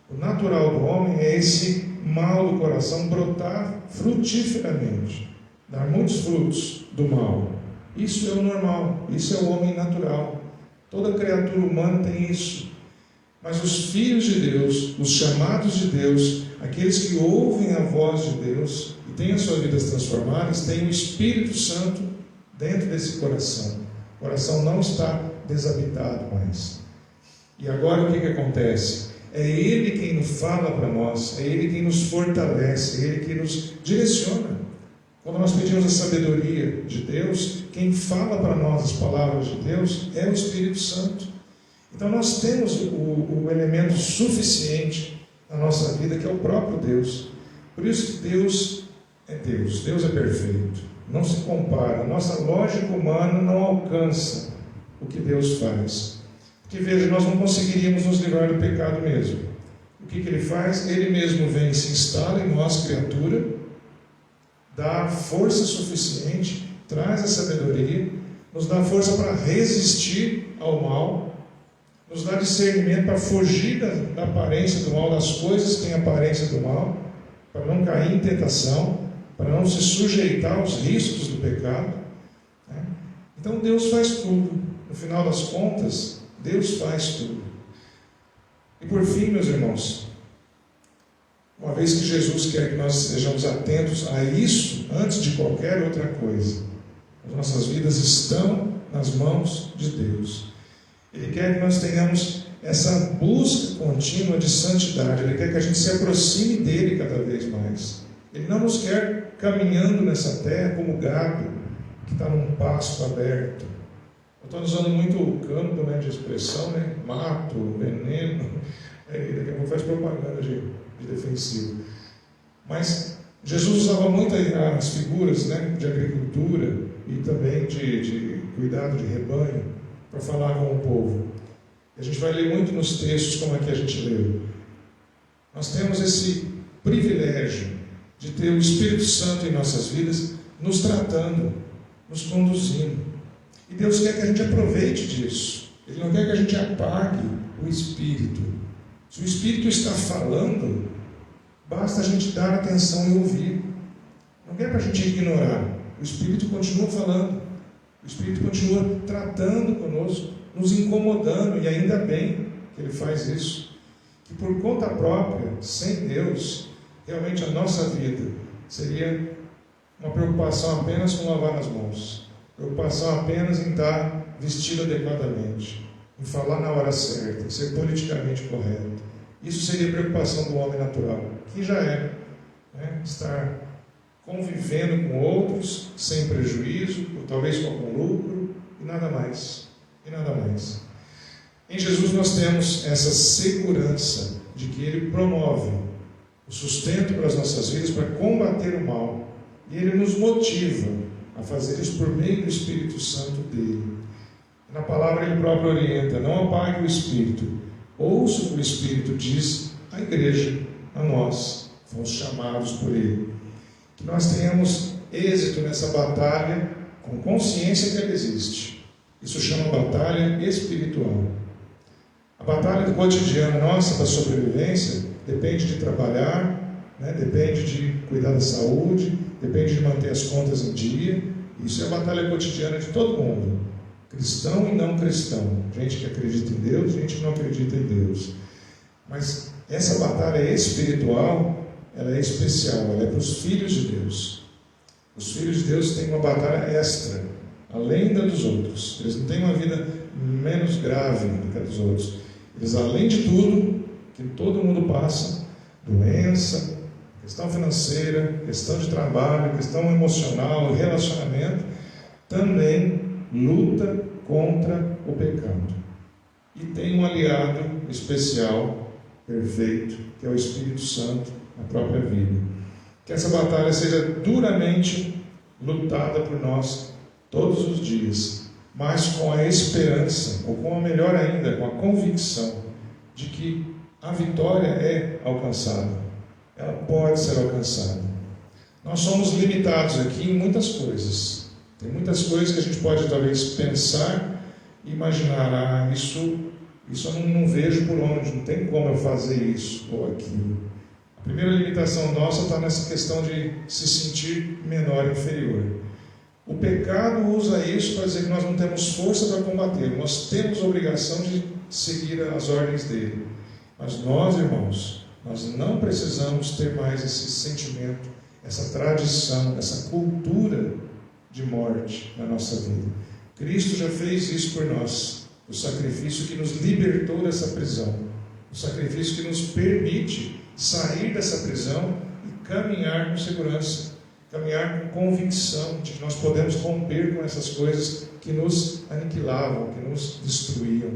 O natural do homem é esse mal do coração brotar frutíferamente, dar muitos frutos do mal. Isso é o normal, isso é o homem natural. Toda criatura humana tem isso. Mas os filhos de Deus, os chamados de Deus, aqueles que ouvem a voz de Deus e têm as suas vidas transformadas, têm o Espírito Santo dentro desse coração. O coração não está desabitado mais. E agora o que acontece? É Ele quem nos fala para nós, é Ele quem nos fortalece, é Ele quem nos direciona. Quando nós pedimos a sabedoria de Deus, quem fala para nós as palavras de Deus é o Espírito Santo. Então nós temos o elemento suficiente na nossa vida, que é o próprio Deus. Por isso que Deus é perfeito, não se compara. A nossa lógica humana não alcança o que Deus faz. Porque veja, nós não conseguiríamos nos livrar do pecado mesmo. O que Ele faz? Ele mesmo vem e se instala em nós, criatura, dá força suficiente, traz a sabedoria, nos dá força para resistir ao mal, nos dá discernimento para fugir da aparência do mal, das coisas que têm aparência do mal, para não cair em tentação, para não se sujeitar aos riscos do pecado. Então Deus faz tudo. No final das contas, Deus faz tudo. E por fim, meus irmãos, uma vez que Jesus quer que nós sejamos atentos a isso, antes de qualquer outra coisa, as nossas vidas estão nas mãos de Deus. Ele quer que nós tenhamos essa busca contínua de santidade. Ele quer que a gente se aproxime dele cada vez mais. Ele não nos quer caminhando nessa terra como gado que está num pasto aberto. Eu estou usando muito o campo, né, de expressão, né? Mato, veneno. Daqui a pouco faz propaganda de defensivo. Mas Jesus usava muito as figuras, né, de agricultura e também de cuidado de rebanho para falar com o povo. A gente vai ler muito nos textos como aqui a gente leu. Nós temos esse privilégio de ter o Espírito Santo em nossas vidas, nos tratando, nos conduzindo. E Deus quer que a gente aproveite disso. Ele não quer que a gente apague o Espírito. Se o Espírito está falando, basta a gente dar atenção e ouvir. Não quer para a gente ignorar. O Espírito continua falando. O Espírito continua tratando conosco, nos incomodando, e ainda bem que Ele faz isso. Que por conta própria, sem Deus, realmente a nossa vida seria uma preocupação apenas com lavar as mãos, preocupação apenas em estar vestido adequadamente, em falar na hora certa, em ser politicamente correto. Isso seria preocupação do homem natural, que já é, né, estar convivendo com outros sem prejuízo, ou talvez com algum lucro, e nada mais. Em Jesus nós temos essa segurança de que Ele promove o sustento para as nossas vidas, para combater o mal, e Ele nos motiva a fazer isso por meio do Espírito Santo dele. Na palavra Ele próprio orienta: não apague o Espírito, ouça o que o Espírito diz à igreja, a nós, fomos chamados por Ele. Que nós tenhamos êxito nessa batalha com consciência que ela existe. Isso chama batalha espiritual. A batalha do cotidiano nossa, da sobrevivência, depende de trabalhar, né? Depende de cuidar da saúde, depende de manter as contas em dia. Isso é a batalha cotidiana de todo mundo, cristão e não cristão, gente que acredita em Deus, gente que não acredita em Deus. Mas essa batalha espiritual, ela é especial, ela é para os filhos de Deus. Os filhos de Deus têm uma batalha extra, além da dos outros. Eles não têm uma vida menos grave do que a dos outros. Eles, além de tudo que todo mundo passa, doença, questão financeira, questão de trabalho, questão emocional, relacionamento, também luta contra o pecado. E tem um aliado especial, perfeito, que é o Espírito Santo na própria vida. Que essa batalha seja duramente lutada por nós todos os dias, mas com a esperança, ou com a melhor ainda, com a convicção de que a vitória é alcançada. Ela pode ser alcançada. Nós somos limitados aqui em muitas coisas. Tem muitas coisas que a gente pode talvez pensar e imaginar, isso eu não vejo por onde, não tem como eu fazer isso ou aquilo. A primeira limitação nossa está nessa questão de se sentir menor, inferior. O pecado usa isso para dizer que nós não temos força para combater, nós temos a obrigação de seguir as ordens dele. Mas nós, irmãos, nós não precisamos ter mais esse sentimento, essa tradição, essa cultura de morte na nossa vida. Cristo já fez isso por nós, o sacrifício que nos libertou dessa prisão, o sacrifício que nos permite sair dessa prisão e caminhar com segurança, caminhar com convicção de que nós podemos romper com essas coisas que nos aniquilavam, que nos destruíam,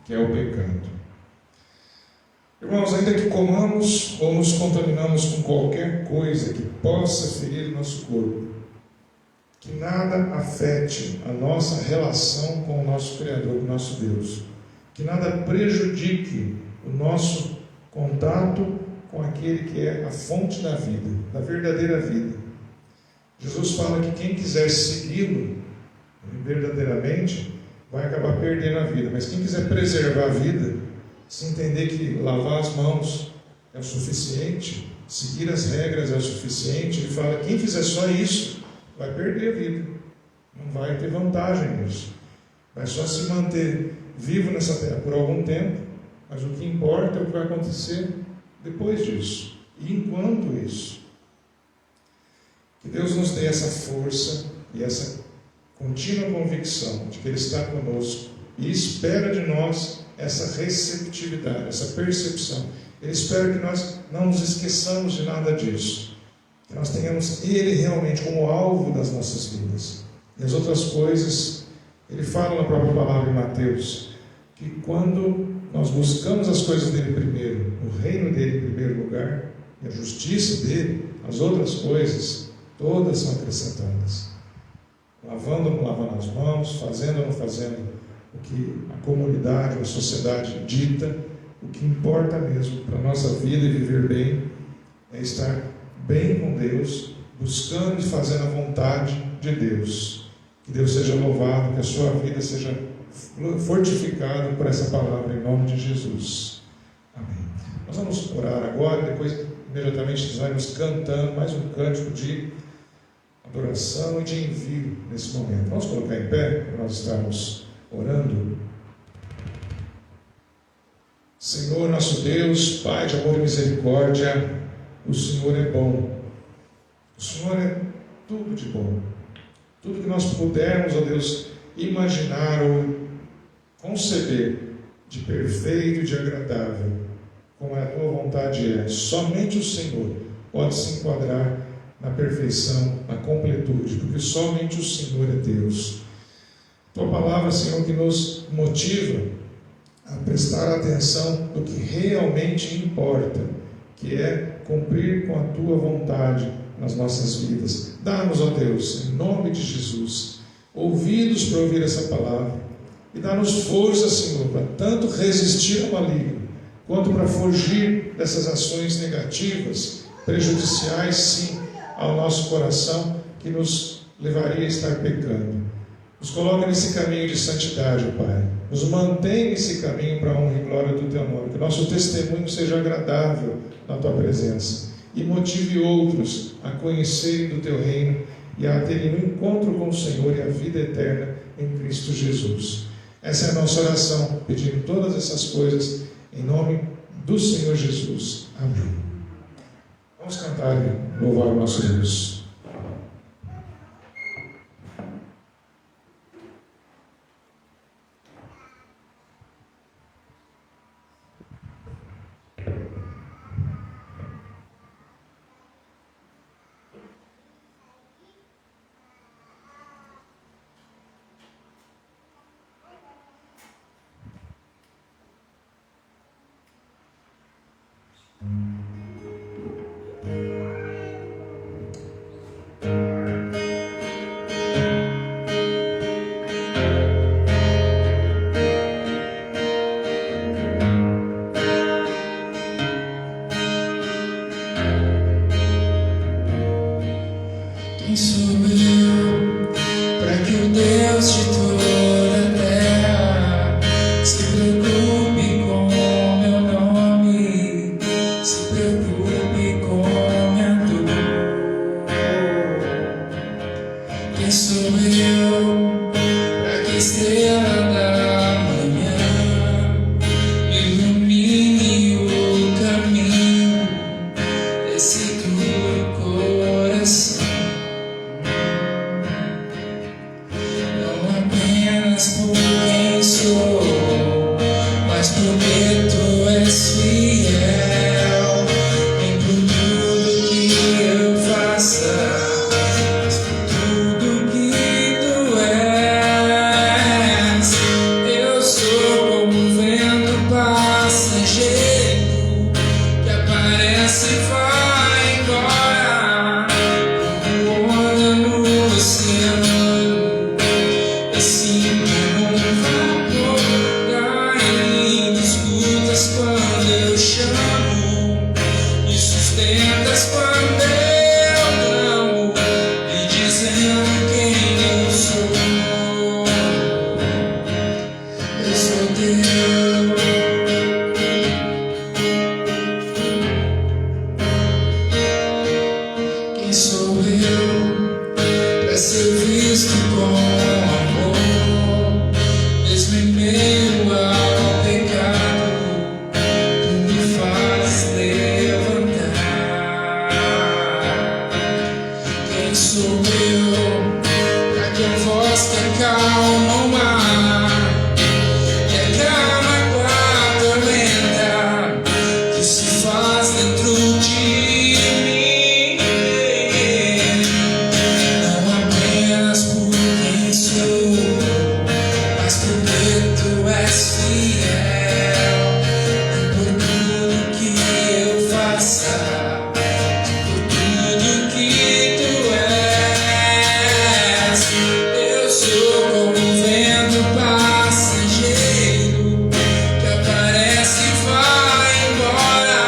que é o pecado. Irmãos, ainda que comamos ou nos contaminamos com qualquer coisa que possa ferir o nosso corpo, que nada afete a nossa relação com o nosso Criador, com o nosso Deus, que nada prejudique o nosso contato com aquele que é a fonte da vida, da verdadeira vida. Jesus fala que quem quiser segui-lo verdadeiramente vai acabar perdendo a vida, mas quem quiser preservar a vida, se entender que lavar as mãos é o suficiente, seguir as regras é o suficiente, ele fala que quem fizer só isso vai perder a vida, não vai ter vantagem nisso, vai só se manter vivo nessa terra por algum tempo, mas o que importa é o que vai acontecer depois disso e enquanto isso. Que Deus nos dê essa força e essa contínua convicção de que Ele está conosco e espera de nós essa receptividade, essa percepção. Ele espera que nós não nos esqueçamos de nada disso, que nós tenhamos Ele realmente como alvo das nossas vidas. E as outras coisas, Ele fala na própria palavra em Mateus, que quando nós buscamos as coisas dele primeiro, o reino dele em primeiro lugar, e a justiça dele, as outras coisas, todas são acrescentadas. Lavando ou não lavando as mãos, fazendo ou não fazendo o que a comunidade, a sociedade dita, o que importa mesmo para a nossa vida e viver bem, é estar bem com Deus, buscando e fazendo a vontade de Deus. Que Deus seja louvado, que a sua vida seja fortificada por essa palavra em nome de Jesus. Amém. Nós vamos orar agora, depois imediatamente nós vamos cantando mais um cântico de adoração e de envio nesse momento. Vamos colocar em pé para nós estarmos orando. Senhor nosso Deus, Pai de amor e misericórdia, o Senhor é bom. O Senhor é tudo de bom. Tudo que nós pudermos, ó Deus, imaginar ou conceber de perfeito e de agradável, como a tua vontade é, somente o Senhor pode se enquadrar na perfeição, na completude, porque somente o Senhor é Deus. Tua palavra, Senhor, que nos motiva a prestar atenção no que realmente importa, que é cumprir com a tua vontade nas nossas vidas. Dá-nos, ó Deus, em nome de Jesus, ouvidos para ouvir essa palavra, e dá-nos força, Senhor, para tanto resistir ao maligno, quanto para fugir dessas ações negativas, prejudiciais, sim, ao nosso coração, que nos levaria a estar pecando. Nos coloca nesse caminho de santidade, Pai. Nos mantém nesse caminho para a honra e glória do Teu nome. Que nosso testemunho seja agradável na Tua presença e motive outros a conhecerem do Teu reino e a terem um encontro com o Senhor e a vida eterna em Cristo Jesus. Essa é a nossa oração, pedindo todas essas coisas em nome do Senhor Jesus. Amém. Vamos cantar e louvar o nosso Deus. sustentas quando eu clamo, me dizendo quem eu sou. Eu sou teu. Quem sou eu pra ser visto com amor, mesmo em meio ao pecado, tu me faz levantar. Quem sou eu pra que a voz que acalma o mar e acalma com a tormenta que se faz dentro de mim, não apenas por quem sou, mas porque tu és fiel, e por tudo que eu faça, por tudo que tu és. Eu sou como um vento passageiro que aparece e vai embora,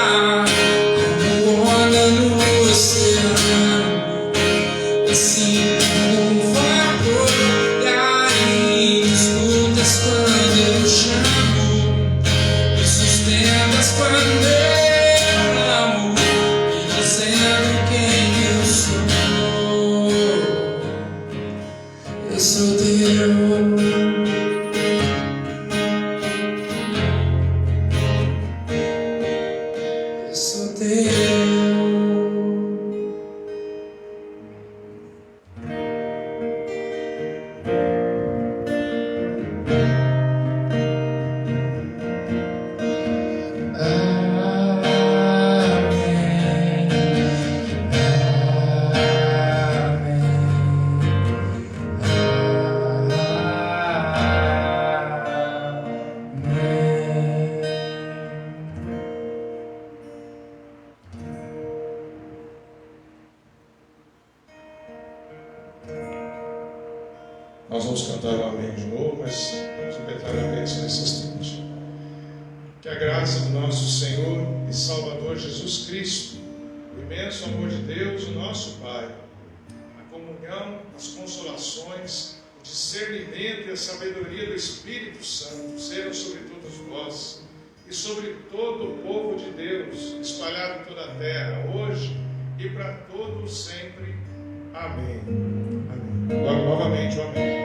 como onda no oceano, assim como um vapor. Daí escutas quando eu chamo, me sustentas quando eu amo, me dizendo quem eu sou. Eu sou teu. Eu sou teu. Nós vamos cantar o amém de novo, mas vamos repetir a bênção nesse instante. Que a graça do nosso Senhor e Salvador Jesus Cristo, o imenso amor de Deus, o nosso Pai, a comunhão, as consolações, o discernimento e a sabedoria do Espírito Santo sejam sobre todos vós e sobre todo o povo de Deus, espalhado em toda a terra, hoje e para todos sempre. Amém. Amém. Agora novamente o amém.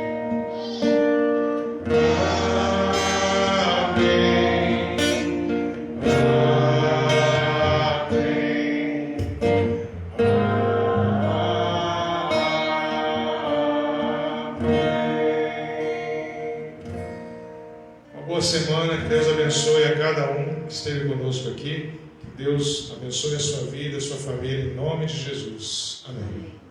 Uma boa semana, que Deus abençoe a cada um que esteve conosco aqui. Que Deus abençoe a sua vida, a sua família, em nome de Jesus. Amém.